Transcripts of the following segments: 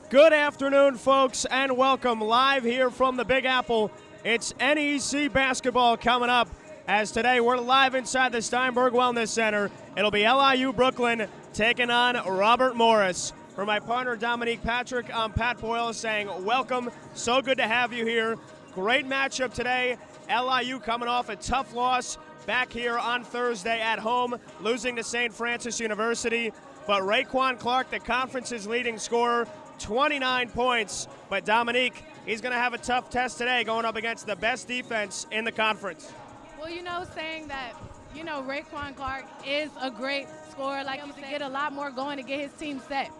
Good afternoon, folks, and welcome live here from the Big Apple. It's NEC basketball coming up, as today we're live inside the Steinberg Wellness Center. It'll be LIU Brooklyn taking on Robert Morris. For my partner Dominique Patrick, I'm Pat Boyle saying welcome. So good to have you here. Great matchup today. LIU coming off a tough loss back here on Thursday at home, losing to St. Francis University. But Raekwon Clark, the conference's leading scorer, 29 points. But Dominique, he's going to have a tough test today going up against the best defense in the conference. Well, saying that, Raekwon Clark is a great scorer. Like you said, get a lot more going to get his team set.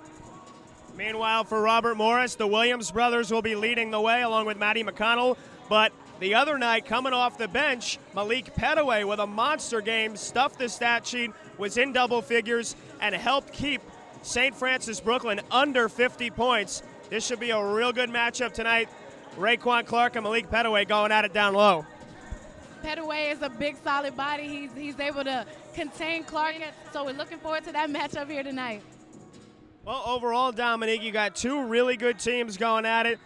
Meanwhile, for Robert Morris, the Williams brothers will be leading the way along with Matty McConnell. But the other night, coming off the bench, Malik Petaway with a monster game, stuffed the stat sheet, was in double figures, and helped keep St. Francis Brooklyn under 50 points. This should be a real good matchup tonight. Raekwon Clark and Malik Petaway going at it down low. Petaway is a big, solid body. He's able to contain Clark, so we're looking forward to that matchup here tonight. Well, overall, Dominique, you got two really good teams going at it.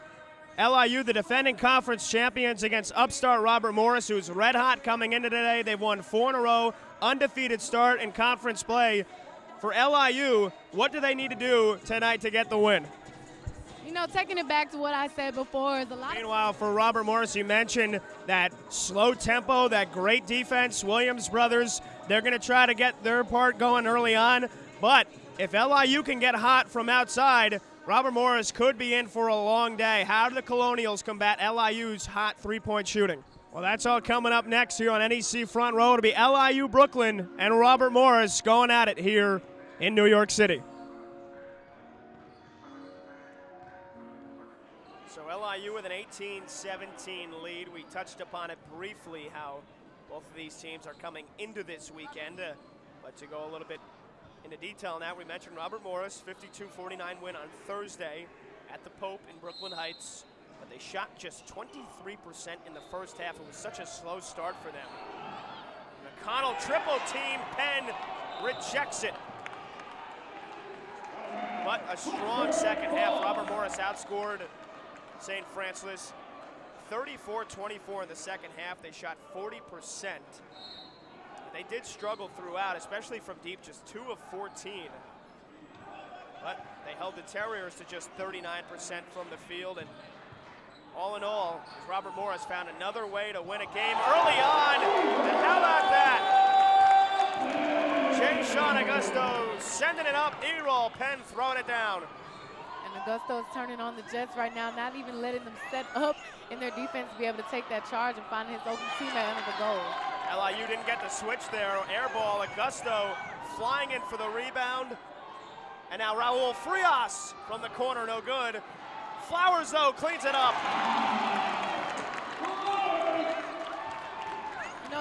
LIU, the defending conference champions, against upstart Robert Morris, who's red hot coming into today. They've won 4 in a row, undefeated start in conference play. For LIU, what do they need to do tonight to get the win? Taking it back to what I said before, is a lot. Meanwhile, for Robert Morris, you mentioned that slow tempo, that great defense. Williams brothers, they're going to try to get their part going early on. But if LIU can get hot from outside, Robert Morris could be in for a long day. How do the Colonials combat LIU's hot three-point shooting? Well, that's all coming up next here on NEC Front Row. It'll be LIU Brooklyn and Robert Morris going at it here in New York City. So LIU with an 18-17 lead. We touched upon it briefly, how both of these teams are coming into this weekend. But to go a little bit into detail now, we mentioned Robert Morris, 52-49 win on Thursday at the Pope in Brooklyn Heights. But they shot just 23% in the first half. It was such a slow start for them. McConnell triple team, Penn rejects it. But a strong second half. Robert Morris outscored St. Francis 34-24 in the second half. They shot 40%. They did struggle throughout, especially from deep, just 2 of 14. But they held the Terriers to just 39% from the field. And all in all, Robert Morris found another way to win a game early on. And how about that? Sean Augusto sending it up. E-roll, Penn throwing it down. And Augusto is turning on the Jets right now, not even letting them set up in their defense to be able to take that charge and find his open teammate under the goal. LIU didn't get the switch there. Air ball, Augusto flying in for the rebound. And now Raul Frias from the corner, no good. Flowers, though, cleans it up.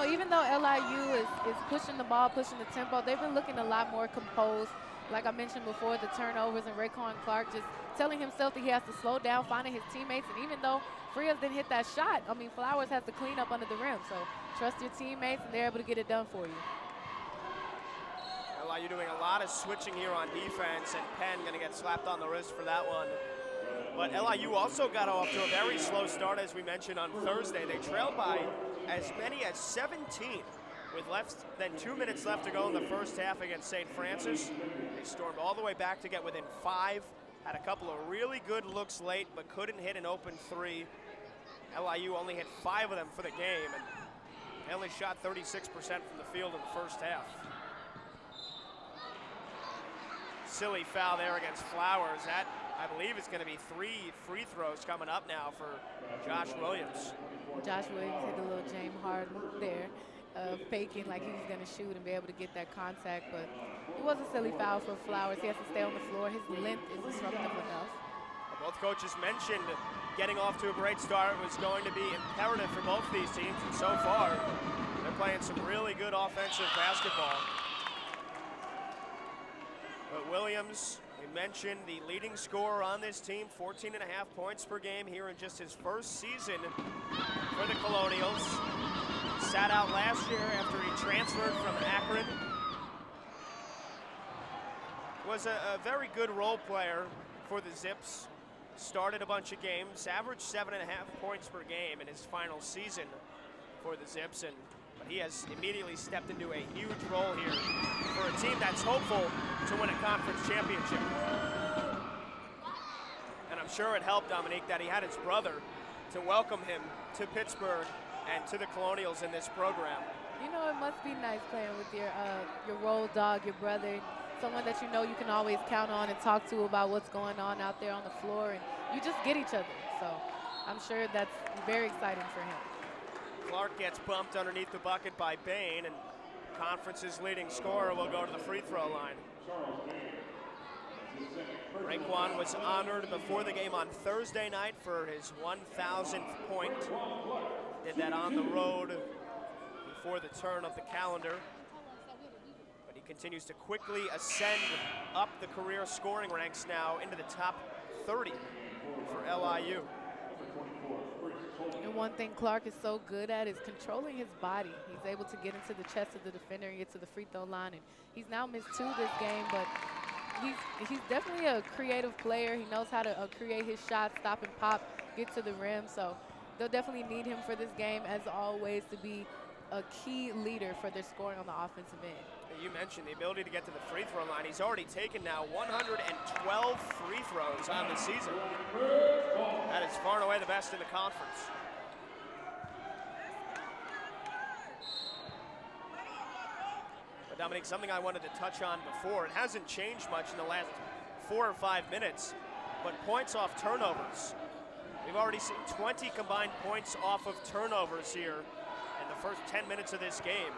Even though LIU is pushing the ball, pushing the tempo, they've been looking a lot more composed. Like I mentioned before, the turnovers and Raekwon Clark just telling himself that he has to slow down, finding his teammates. And even though Frias didn't hit that shot, Flowers has to clean up under the rim. So trust your teammates, and they're able to get it done for you. LIU doing a lot of switching here on defense, and Penn going to get slapped on the wrist for that one. But LIU also got off to a very slow start, as we mentioned on Thursday. They trailed by as many as 17 with less than 2 minutes left to go in the first half against St. Francis. They stormed all the way back to get within 5. Had a couple of really good looks late, but couldn't hit an open 3. LIU only hit 5 of them for the game, and they only shot 36% from the field in the first half. Silly foul there against Flowers. That, I believe, is going to be 3 free throws coming up now for Josh Williams. Josh Williams hit a little James Harden there, faking like he was going to shoot and be able to get that contact, but it was a silly foul for Flowers. He has to stay on the floor. His length is disruptive enough. Both coaches mentioned getting off to a great start was going to be imperative for both of these teams, and so far, they're playing some really good offensive basketball. But Williams, we mentioned, the leading scorer on this team, 14.5 points per game here in just his first season for the Colonials. Sat out last year after he transferred from Akron. Was a very good role player for the Zips. started a bunch of games, averaged 7.5 points per game in his final season for the Zips, but he has immediately stepped into a huge role here for a team that's hopeful to win a conference championship. And I'm sure it helped Dominique that he had his brother to welcome him to Pittsburgh and to the Colonials in this program. You know, it must be nice playing with your road dog, your brother, someone that you know you can always count on and talk to about what's going on out there on the floor, and you just get each other. So I'm sure that's very exciting for him. Clark gets bumped underneath the bucket by Bain, and conference's leading scorer will go to the free throw line. Raekwon was honored before the game on Thursday night for his 1,000th point. Did that on the road before the turn of the calendar. But he continues to quickly ascend up the career scoring ranks now into the top 30 for LIU. And one thing Clark is so good at is controlling his body. He's able to get into the chest of the defender and get to the free throw line. And he's now missed 2 this game, but he's definitely a creative player. He knows how to create his shots, stop and pop, get to the rim. So they'll definitely need him for this game, as always, to be a key leader for their scoring on the offensive end. You mentioned the ability to get to the free throw line. He's already taken now 112 free throws on the season. That is far and away the best in the conference. But Dominique, something I wanted to touch on before, it hasn't changed much in the last 4 or 5 minutes, but points off turnovers. We've already seen 20 combined points off of turnovers here in the first 10 minutes of this game.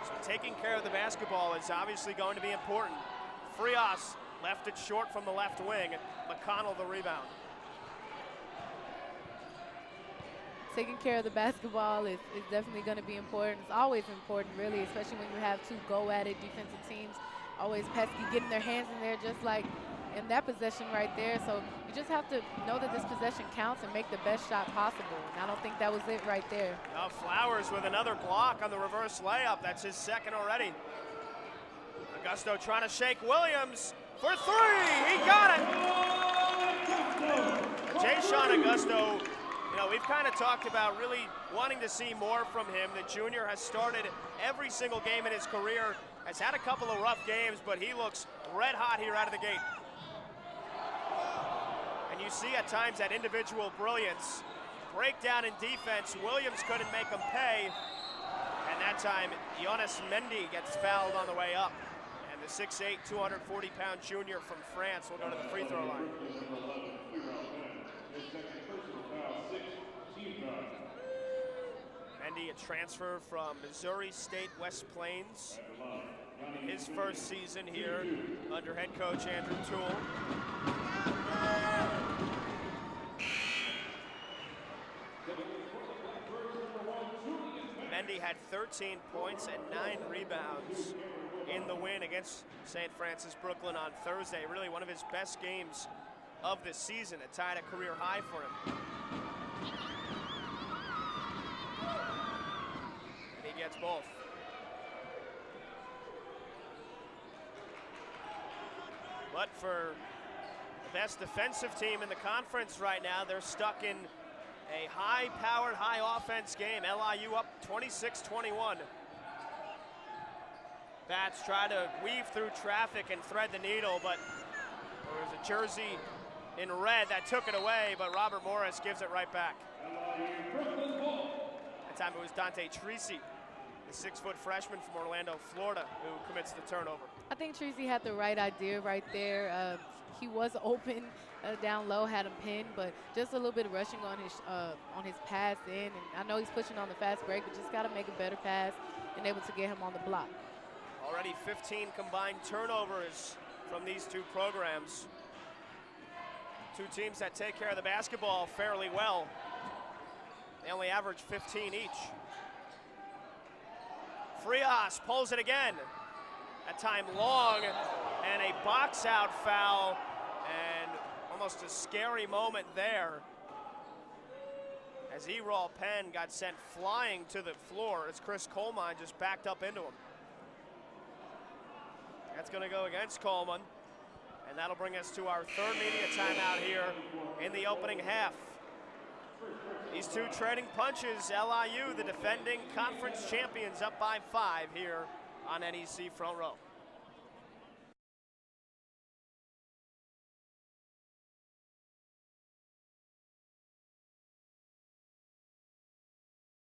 So taking care of the basketball is obviously going to be important. Frias left it short from the left wing. McConnell the rebound. Taking care of the basketball is definitely going to be important. It's always important, really, especially when you have 2 go-at-it defensive teams. Always pesky, getting their hands in there just like in that possession right there. So you just have to know that this possession counts and make the best shot possible. And I don't think that was it right there. Now Flowers with another block on the reverse layup. That's his second already. Augusto trying to shake Williams for 3. He got it. Jayshon Augusto, you know, we've kind of talked about really wanting to see more from him. The junior has started every single game in his career, has had a couple of rough games, but he looks red hot here out of the gate. And you see at times that individual brilliance, breakdown in defense. Williams couldn't make him pay. And that time, Jonas Mendy gets fouled on the way up. And the 6'8", 240-pound junior from France will go to the free throw line. Mendy, a transfer from Missouri State West Plains. In his first season here under head coach Andrew Toole. Mendy had 13 points and 9 rebounds in the win against St. Francis Brooklyn on Thursday. Really one of his best games of the season. It tied a career high for him. And he gets both. But for the best defensive team in the conference right now, they're stuck in a high-powered, high-offense game. LIU up 26-21. Bats try to weave through traffic and thread the needle, but there was a jersey in red that took it away, but Robert Morris gives it right back. That time it was Dante Treacy, the 6-foot freshman from Orlando, Florida, who commits the turnover. I think Treacy had the right idea right there. He was open down low, had him pinned, but just a little bit of rushing on his pass in. And I know he's pushing on the fast break, but just got to make a better pass and able to get him on the block. Already 15 combined turnovers from these 2 programs. 2 teams that take care of the basketball fairly well. They only average 15 each. Frias pulls it again. That time long, and a box out foul, and almost a scary moment there as Erol Penn got sent flying to the floor as Chris Coleman just backed up into him. That's going to go against Coleman. And that'll bring us to our third media timeout here in the opening half. These two trading punches, LIU, the defending conference champions, up by 5 here on NEC Front Row.